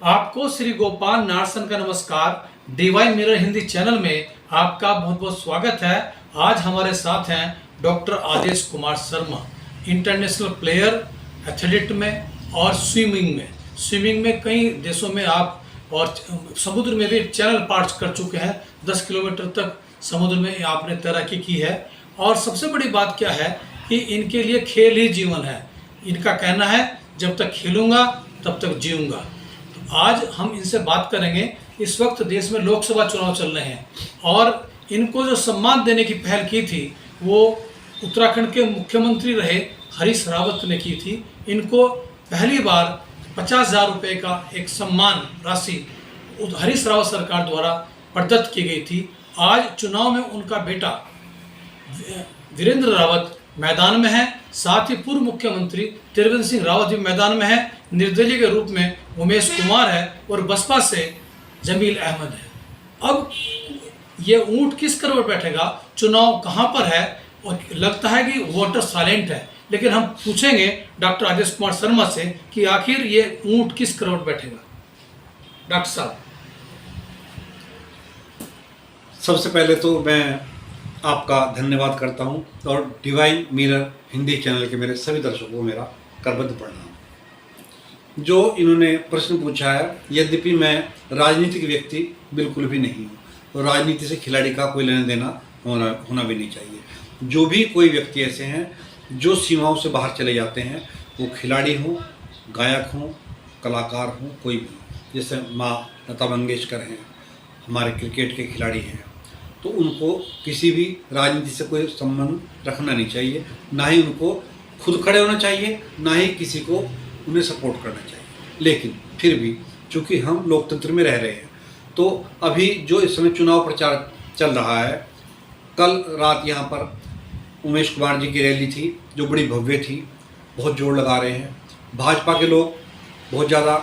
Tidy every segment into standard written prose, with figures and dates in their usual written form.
आपको श्री गोपाल नारसन का नमस्कार। डिवाइन मिरर हिंदी चैनल में आपका बहुत बहुत स्वागत है। आज हमारे साथ हैं doctor Adesh Kumar Sharma, international player athlete में और स्विमिंग में कई देशों में आप और समुद्र में भी चैनल पार्ट्स कर चुके हैं। 10 किलोमीटर तक समुद्र में आपने तैराकी की है। और सबसे बड़ी बात क्या है कि इनके लिए खेल ही जीवन है। इनका कहना है जब तक खेलूंगा तब तक जीऊंगा। तो आज हम इनसे बात करेंगे। इस वक्त देश में लोकसभा चुनाव चल रहे हैं और इनको जो सम्मान देने की पहल की थी वो उत्तराखंड के मुख्यमंत्री रहे हरीश रावत ने की थी। इनको पहली बार 50,000 रुपये का एक सम्मान राशि हरीश रावत सरकार द्वारा प्रदत्त की गई थी। आज चुनाव में उनका बेटा वीरेंद्र रावत मैदान में है, साथ ही पूर्व मुख्यमंत्री त्रिवेंद्र सिंह रावत भी मैदान में है। निर्दलीय के रूप में उमेश कुमार है और बसपा से जमील अहमद है। अब ये ऊंट किस करवट बैठेगा, चुनाव कहां पर है, और लगता है कि वोटर साइलेंट है। लेकिन हम पूछेंगे डॉक्टर आदेश कुमार शर्मा से कि आखिर ये ऊंट किस करवट बैठेगा। डॉक्टर साहब, सबसे पहले तो मैं आपका धन्यवाद करता हूं और डिवाइन मिरर हिंदी चैनल के मेरे सभी दर्शकों को मेरा करबद्ध प्रणाम। जो इन्होंने प्रश्न पूछा है, यद्यपि मैं राजनीतिक व्यक्ति बिल्कुल भी नहीं हूँ, तो राजनीति से खिलाड़ी का कोई लेना देना होना भी नहीं चाहिए। जो भी कोई व्यक्ति ऐसे हैं जो सीमाओं से बाहर चले जाते हैं, वो खिलाड़ी हों, गायक हों, कलाकार हों, कोई भी हो। जैसे माँ लता मंगेशकर हैं, हमारे क्रिकेट के खिलाड़ी हैं, तो उनको किसी भी राजनीति से कोई संबंध रखना नहीं चाहिए। ना ही उनको खुद खड़े होना चाहिए, ना ही किसी को उन्हें सपोर्ट करना चाहिए। लेकिन फिर भी चूँकि हम लोकतंत्र में रह रहे हैं, तो अभी जो इस समय चुनाव प्रचार चल रहा है, कल रात यहाँ पर उमेश कुमार जी की रैली थी जो बड़ी भव्य थी, बहुत जोर लगा रहे हैं। भाजपा के लोग बहुत ज़्यादा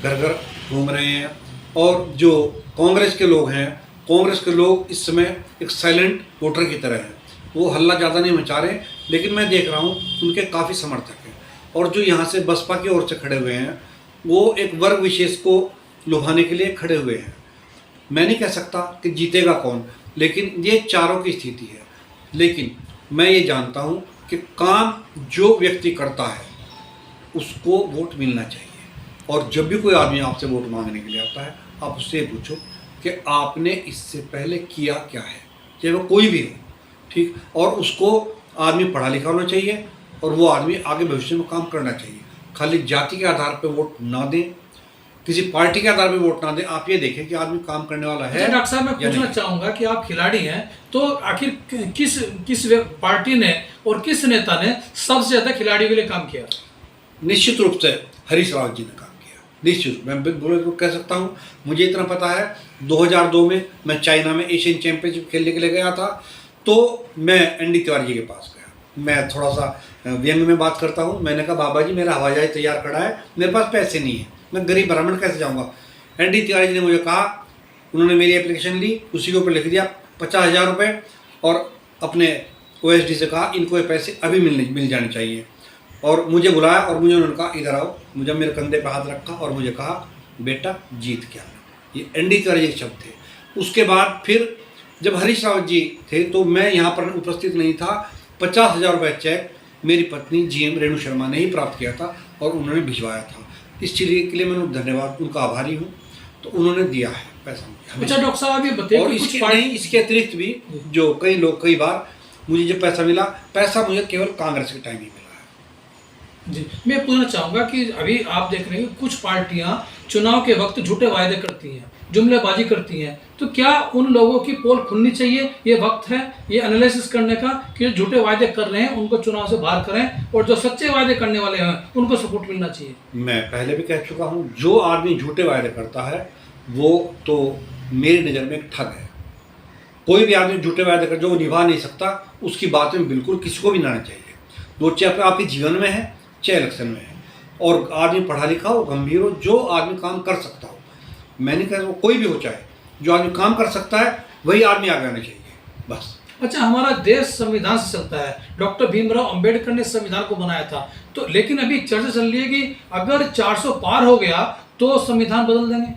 घर घर घूम रहे हैं और जो कांग्रेस के लोग हैं, कांग्रेस के लोग इस समय एक साइलेंट वोटर की तरह हैं। वो हल्ला ज़्यादा नहीं मचा रहे, लेकिन मैं देख रहा हूँ उनके काफ़ी समर्थक हैं। और जो यहाँ से बसपा की ओर से खड़े हुए हैं, वो एक वर्ग विशेष को लुभाने के लिए खड़े हुए हैं। मैं नहीं कह सकता कि जीतेगा कौन, लेकिन ये चारों की स्थिति है। लेकिन मैं ये जानता हूँ कि काम जो व्यक्ति करता है उसको वोट मिलना चाहिए। और जब भी कोई आदमी आपसे वोट मांगने के लिए आता है, आप उससे पूछो कि आपने इससे पहले किया क्या है, चाहे वो कोई भी हो, ठीक। और उसको आदमी पढ़ा लिखा होना चाहिए और वो आदमी आगे भविष्य में काम करना चाहिए। खाली जाति के आधार पर वोट ना दें, किसी पार्टी के आधार पर वोट ना दें। आप ये देखें कि आदमी काम करने वाला है। डॉक्टर साहब, मैं पूछना चाहूँगा कि आप खिलाड़ी हैं, तो आखिर किस पार्टी ने और किस नेता ने सबसे ज़्यादा खिलाड़ियों के लिए काम किया? निश्चित रूप से हरीश रावत जी ने काम किया। निश्चित, मैं बिल्कुल कह सकता हूँ। मुझे इतना पता है, 2002 में मैं चाइना में एशियन चैंपियनशिप खेलने के लिए गया था, तो मैं एनडी तिवारी जी के पास गया। मैं थोड़ा सा व्यंग में बात करता हूँ। मैंने कहा, बाबा जी मेरा हवाई जहाज तैयार खड़ा है, मेरे पास पैसे नहीं है, मैं गरीब ब्राह्मण कैसे जाऊँगा। एनडी तिवारी जी ने मुझे कहा, उन्होंने मेरी एप्लीकेशन ली, उसी के ऊपर लिख दिया 50,000 रुपये, और अपने OSD से कहा इनको ये पैसे अभी मिल जाने चाहिए। और मुझे बुलाया और मुझे उन्होंने कहा, इधर आओ। मुझे मेरे कंधे पर हाथ रखा और मुझे कहा, बेटा जीत क्या। ये एनडी तिवारी के शब्द थे। उसके बाद फिर जब हरीश रावत जी थे तो मैं यहाँ पर उपस्थित नहीं था। 50,000 रुपये चेक मेरी पत्नी GM रेणु शर्मा ने ही प्राप्त किया था और उन्होंने भिजवाया था। इस चीज़ के लिए मैं धन्यवाद उनका आभारी हूँ। तो उन्होंने दिया है पैसा मुझे। अच्छा डॉक्टर साहब, ये बताइए, और इसके अतिरिक्त भी जो कई बार मुझे जो पैसा मिला, पैसा मुझे केवल कांग्रेस के टाइम ही मिला है। जी, मैं पूछना चाहूँगा कि अभी आप देख रहे हैं कुछ पार्टियां चुनाव के वक्त झूठे वायदे करती हैं, जुमलेबाजी करती हैं, तो क्या उन लोगों की पोल खुलनी चाहिए? ये वक्त है ये एनालिसिस करने का कि जो झूठे वायदे कर रहे हैं उनको चुनाव से बाहर करें और जो सच्चे वायदे करने वाले हैं उनको सपोर्ट मिलना चाहिए। मैं पहले भी कह चुका हूँ, जो आदमी झूठे वायदे करता है वो तो मेरी नज़र में एक ठग है। कोई भी आदमी झूठे वायदे कर जो वो निभा नहीं सकता, उसकी बात में बिल्कुल किसी को भी ना आना चाहिए। दो चाहे आपके जीवन में है चाहे इलेक्शन में है। और आदमी पढ़ा लिखा हो, गंभीर हो, जो आदमी काम कर सकता हो, मैंने कहा कोई भी हो, चाहे जो आदमी काम कर सकता है वही आदमी आगे आना चाहिए, बस। अच्छा, हमारा देश संविधान से चलता है। डॉक्टर भीमराव अंबेडकर ने संविधान को बनाया था, तो लेकिन अभी चर्चा चल रही है कि अगर 400 पार हो गया तो संविधान बदल देंगे?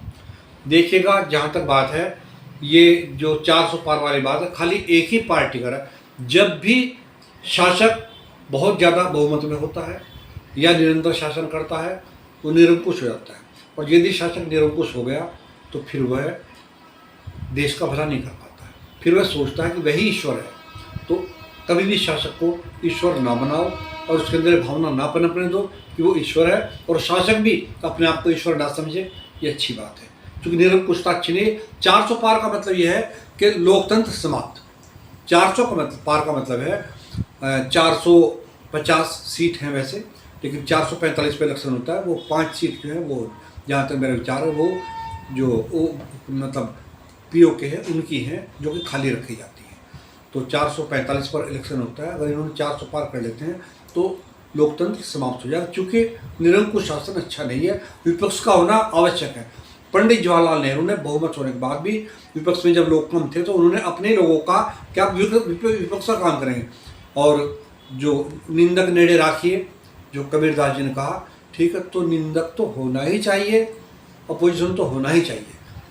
देखिएगा, जहाँ तक बात है, ये जो 400 पार वाली बात है, खाली एक ही पार्टी का है। जब भी शासक बहुत ज़्यादा बहुमत में होता है या निरंतर शासन करता है, वो निरंकुश हो जाता है। और यदि शासक निरंकुश हो गया तो फिर वह देश का भला नहीं कर पाता है, फिर वह सोचता है कि वही ईश्वर है। तो कभी भी शासक को ईश्वर ना बनाओ और उसके अंदर भावना ना पनपने दो कि वो ईश्वर है, और शासक भी अपने आप को ईश्वर ना समझे, ये अच्छी बात है। क्योंकि निरंकुशता अच्छी नहीं है। 400 पार का मतलब यह है कि लोकतंत्र समाप्त। 400 का मतलब पार का मतलब है 450 सीट हैं वैसे, लेकिन 445 पे इलेक्शन होता है। वो 5 सीट जो है, वो जहाँ तक मेरा विचार है, वो जो वो मतलब पीओ के हैं उनकी हैं, जो कि खाली रखी जाती है। तो 445 पर इलेक्शन होता है। अगर इन्होंने 400 पार कर लेते हैं तो लोकतंत्र समाप्त हो जाएगा। चूँकि निरंकुश शासन अच्छा नहीं है, विपक्ष का होना आवश्यक है। पंडित जवाहरलाल नेहरू ने बहुमत होने के बाद भी विपक्ष में जब लोग कम थे तो उन्होंने अपने लोगों का क्या विपक्ष का काम करेंगे। और जो निंदक नेड़े राखिए, जो कबीरदास जी ने कहा, ठीक है, तो निंदक तो होना ही चाहिए, अपोजिशन तो होना ही चाहिए,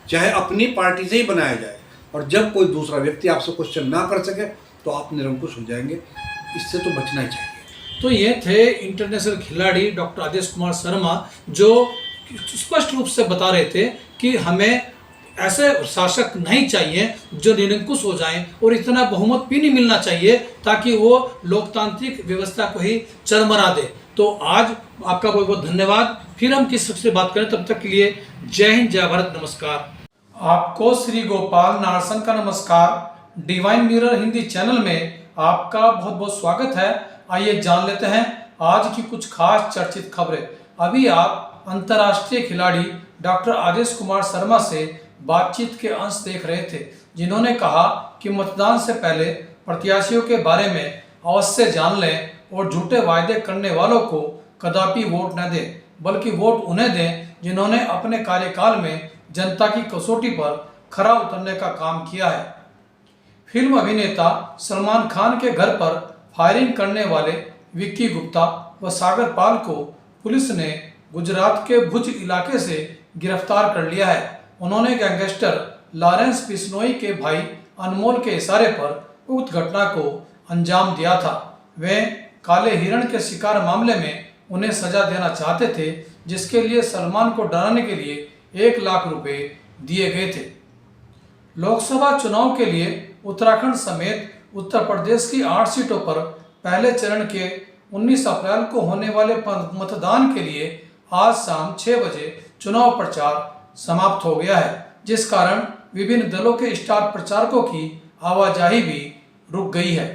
चाहे अपनी पार्टी से ही बनाया जाए। और जब कोई दूसरा व्यक्ति आपसे क्वेश्चन ना कर सके तो आप निरंकुश हो जाएंगे। इससे तो बचना ही चाहिए। तो ये थे इंटरनेशनल खिलाड़ी डॉक्टर आदेश कुमार शर्मा, जो स्पष्ट रूप से बता रहे थे कि हमें ऐसे शासक नहीं चाहिए जो निरंकुश हो जाएं, और इतना बहुमत भी नहीं मिलना चाहिए ताकि वो लोकतांत्रिक व्यवस्था को ही चरमरा दे। तो आज आपका बहुत बहुत धन्यवाद। फिर हम किस से बात करें, तब तक के लिए जय हिंद, जय भारत, नमस्कार। आपको श्री गोपाल नारसन का नमस्कार। डिवाइन मिरर हिंदी चैनल में आपका बहुत बहुत स्वागत है। आइए जान लेते हैं आज की कुछ खास चर्चित खबरें। अभी आप अंतर्राष्ट्रीय खिलाड़ी डॉक्टर आदेश कुमार शर्मा से बातचीत के अंश देख रहे थे, जिन्होंने कहा कि मतदान से पहले प्रत्याशियों के बारे में अवश्य जान लें और झूठे वायदे करने वालों को कदापि वोट न दें, बल्कि वोट उन्हें दें जिन्होंने अपने कार्यकाल में जनता की कसौटी पर खरा उतरने का काम किया है। फिल्म अभिनेता सलमान खान के घर पर फायरिंग करने वाले विक्की गुप्ता व सागर पाल को पुलिस ने गुजरात के भुज इलाके से गिरफ्तार कर लिया है। उन्होंने गैंगस्टर लॉरेंस बिश्नोई के भाई अनमोल के इशारे पर उक्त घटना को अंजाम दिया था। वे काले हिरण के शिकार मामले में उन्हें सजा देना चाहते थे, जिसके लिए सलमान को डराने के लिए 1 लाख रुपए दिए गए थे। लोकसभा चुनाव के लिए उत्तराखंड समेत उत्तर प्रदेश की 8 सीटों पर पहले चरण के 19 अप्रैल को होने वाले मतदान के लिए आज शाम 6 बजे चुनाव प्रचार समाप्त हो गया है, जिस कारण विभिन्न दलों के स्टार प्रचारकों की आवाजाही भी रुक गई है।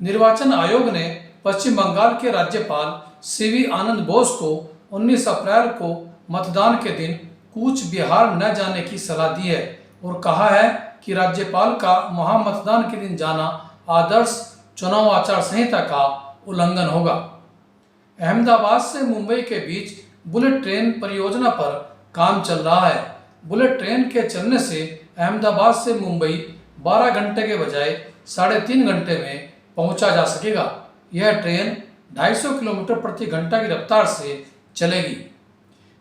निर्वाचन आयोग ने पश्चिम बंगाल के राज्यपाल सीवी आनंद बोस को 19 अप्रैल को मतदान के दिन कूच बिहार न जाने की सलाह दी है और कहा है कि राज्यपाल का वहां मतदान के दिन जाना आदर्श चुनाव आचार संहिता का उल्लंघन होगा। अहमदाबाद से मुंबई के बीच बुलेट ट्रेन परियोजना पर काम चल रहा है। बुलेट ट्रेन के चलने से अहमदाबाद से मुंबई 12 घंटे के बजाय 3.5 घंटे में पहुंचा जा सकेगा। यह ट्रेन 250 किलोमीटर प्रति घंटा की रफ्तार से चलेगी।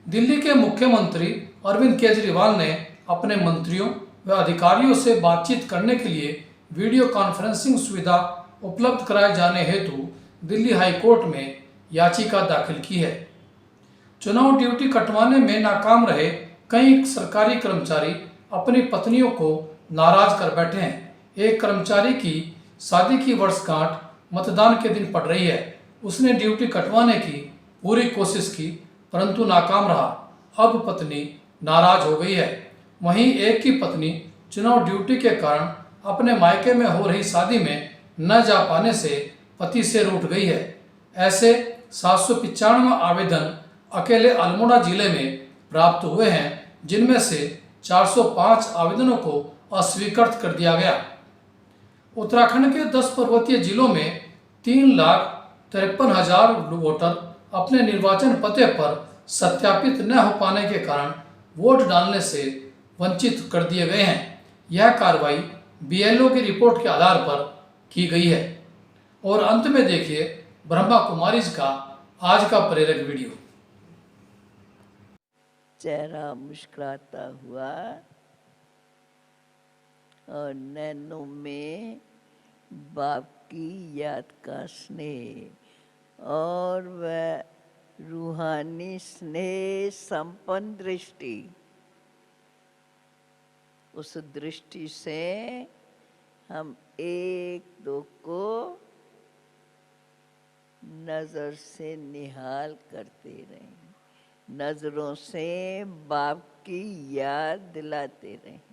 दिल्ली के मुख्यमंत्री अरविंद केजरीवाल ने अपने मंत्रियों व अधिकारियों से बातचीत करने के लिए वीडियो कॉन्फ्रेंसिंग सुविधा उपलब्ध कराए जाने हेतु दिल्ली हाई कोर्ट में याचिका दाखिल की है। चुनाव ड्यूटी कटवाने में नाकाम रहे कई सरकारी कर्मचारी अपनी पत्नियों को नाराज कर बैठे हैं। एक कर्मचारी की शादी की वर्षगांठ मतदान के दिन पड़ रही है। उसने ड्यूटी कटवाने की पूरी कोशिश की परंतु नाकाम रहा। अब पत्नी नाराज हो गई है। वहीं एक की पत्नी चुनाव ड्यूटी के कारण अपने मायके में हो रही शादी में न जा पाने से पति से रूठ गई है। ऐसे 795 आवेदन अकेले अल्मोड़ा जिले में प्राप्त हुए हैं, जिनमें से 405 आवेदनों को अस्वीकृत कर दिया गया। उत्तराखंड के 10 पर्वतीय जिलों में 3,53,000 वोटर अपने निर्वाचन पते पर सत्यापित न हो पाने के कारण वोट डालने से वंचित कर दिए गए हैं। यह कार्रवाई बीएलओ की रिपोर्ट के आधार पर की गई है। और अंत में देखिए ब्रह्मा कुमारीज का आज का प्रेरक वीडियो। चेहरा मुस्कुराता हुआ और नैनों में बाप की याद का स्नेह और वह रूहानी स्नेह संपन्न दृष्टि, उस दृष्टि से हम एक दो को नजर से निहाल करते रहें, नजरों से बाप की याद दिलाते रहें।